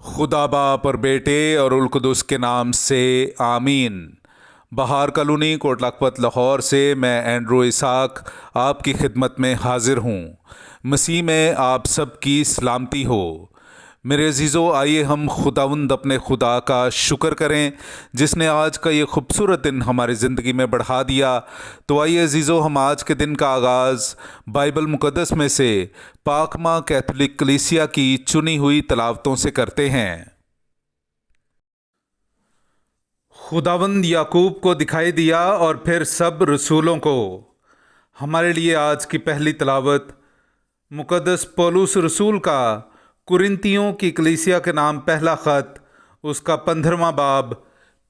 खुदा बाप और बेटे और उल कुदुस के नाम से आमीन। बहार कॉलोनी कोट लखपत लाहौर से मैं एंड्रू इसाक आपकी खिदमत में हाजिर हूँ। मसीह में आप सबकी सलामती हो। मेरे अजीज़ों, आइए हम खुदावंद अपने खुदा का शुक्र करें जिसने आज का ये खूबसूरत दिन हमारी ज़िंदगी में बढ़ा दिया। तो आइए अजीज़ों, हम आज के दिन का आगाज़ बाइबल मुक़द्दस में से पाक माँ कैथोलिक कलीसिया की चुनी हुई तलावतों से करते हैं। खुदावंद याकूब को दिखाई दिया और फिर सब रसूलों को। हमारे लिए आज की पहली तलावत मुक़द्दस पौलुस रसूल का कुरिन्तियों की कलीसिया के नाम पहला ख़त, उसका 15वां बाब,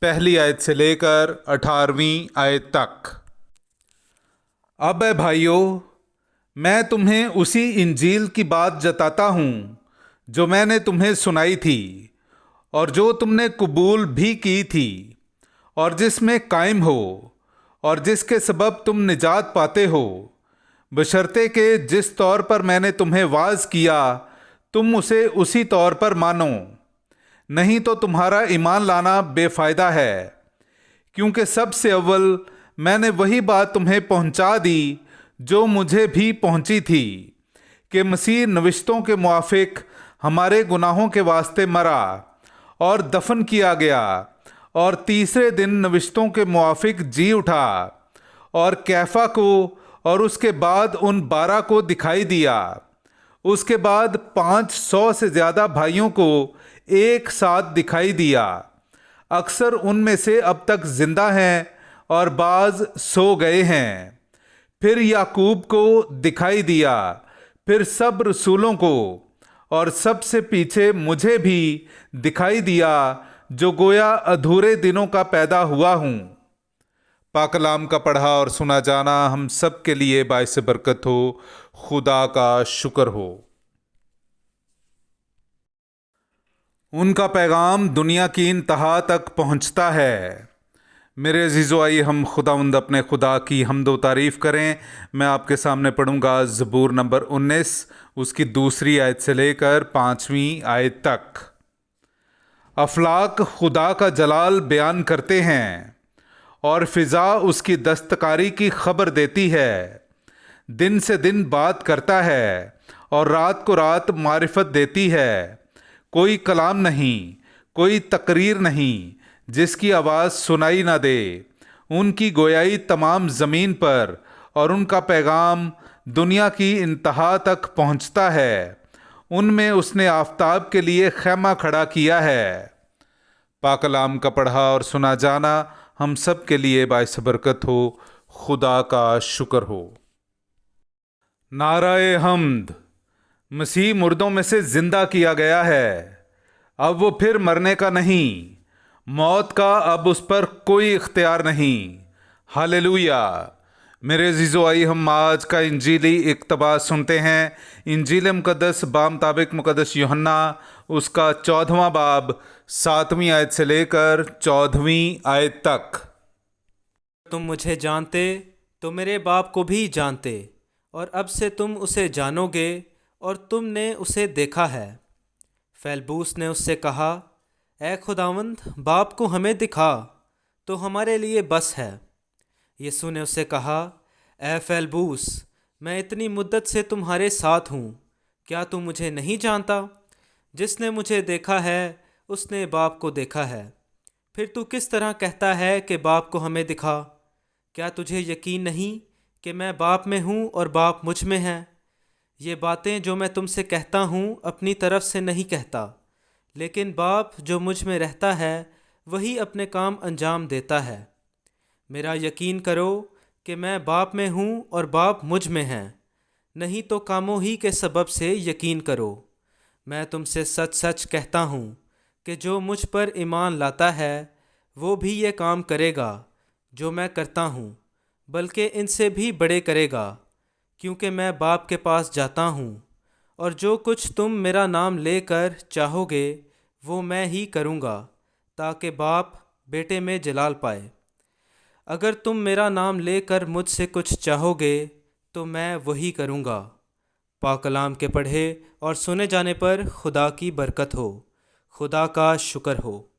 पहली आयत से लेकर 18वीं आयत तक। अब है भाइयों, मैं तुम्हें उसी इंजील की बात जताता हूँ जो मैंने तुम्हें सुनाई थी और जो तुमने कबूल भी की थी और जिसमें कायम हो और जिसके सबब तुम निजात पाते हो, बशर्ते के जिस तौर पर मैंने तुम्हें वाज किया तुम उसे उसी तौर पर मानो, नहीं तो तुम्हारा ईमान लाना बेफायदा है। क्योंकि सबसे अव्वल मैंने वही बात तुम्हें पहुंचा दी जो मुझे भी पहुंची थी, कि मसीह नविश्तों के मुआफिक हमारे गुनाहों के वास्ते मरा और दफन किया गया और तीसरे दिन नविश्तों के मुआफिक जी उठा और कैफा को और उसके बाद उन 12 को दिखाई दिया। उसके बाद 500 से ज़्यादा भाइयों को एक साथ दिखाई दिया। अक्सर उनमें से अब तक जिंदा हैं और बाज सो गए हैं। फिर याकूब को दिखाई दिया, फिर सब रसूलों को, और सबसे पीछे मुझे भी दिखाई दिया जो गोया अधूरे दिनों का पैदा हुआ हूँ। पाक कलाम का पढ़ा और सुना जाना हम सब के लिए बाइस बरकत हो। खुदा का शुक्र हो। उनका पैगाम दुनिया की इंतहा तक पहुंचता है। मेरे अजीज़ों, आइए हम खुदावंद अपने खुदा की हम्द व तारीफ़ करें। मैं आपके सामने पढ़ूंगा ज़बूर नंबर 19, उसकी 2री आयत से लेकर 5वीं आयत तक। अफलाक खुदा का जलाल बयान करते हैं और फ़िज़ा उसकी दस्तकारी की खबर देती है। दिन से दिन बात करता है और रात को रात मारिफत देती है। कोई कलाम नहीं, कोई तकरीर नहीं जिसकी आवाज़ सुनाई ना दे। उनकी गोयाई तमाम ज़मीन पर और उनका पैगाम दुनिया की इंतहा तक पहुंचता है। उनमें उसने आफताब के लिए खैमा खड़ा किया है। पाक कलाम का पढ़ा और सुना जाना हम सब के लिए बाइस बरकत हो। खुदा का शुक्र हो। नाराए हम्द। मसीह मुर्दों में से जिंदा किया गया है। अब वो फिर मरने का नहीं, मौत का अब उस पर कोई इख्तियार नहीं। हालेलुया। मेरे अजीज़ों, आइए हम आज का इंजीली इक़्तिबास सुनते हैं। इंजील मुक़द्दस बामुताबिक मुक़द्दस यूहन्ना, उसका 14वां बाब, 7वीं आयत से लेकर 14वीं आयत तक। तुम मुझे जानते तो मेरे बाप को भी जानते, और अब से तुम उसे जानोगे और तुमने उसे देखा है। फेलबूस ने उससे कहा, ए खुदावंद, बाप को हमें दिखा तो हमारे लिए बस है। यीशु ने उससे कहा, ए फेलबूस, मैं इतनी मुद्दत से तुम्हारे साथ हूँ, क्या तू मुझे नहीं जानता? जिसने मुझे देखा है उसने बाप को देखा है। फिर तू किस तरह कहता है कि बाप को हमें दिखा? क्या तुझे यकीन नहीं कि मैं बाप में हूँ और बाप मुझ में है? ये बातें जो मैं तुमसे कहता हूँ अपनी तरफ से नहीं कहता, लेकिन बाप जो मुझ में रहता है वही अपने काम अंजाम देता है। मेरा यकीन करो कि मैं बाप में हूँ और बाप मुझ में है, नहीं तो कामों ही के सबब से यकीन करो। मैं तुमसे सच सच कहता हूँ कि जो मुझ पर ईमान लाता है वो भी ये काम करेगा जो मैं करता हूँ, बल्कि इनसे भी बड़े करेगा, क्योंकि मैं बाप के पास जाता हूँ। और जो कुछ तुम मेरा नाम लेकर चाहोगे वो मैं ही करूँगा, ताकि बाप बेटे में जलाल पाए। अगर तुम मेरा नाम लेकर मुझसे कुछ चाहोगे तो मैं वही करूँगा। पाक कलाम के पढ़े और सुने जाने पर खुदा की बरकत हो। خدا کا شکر ہو۔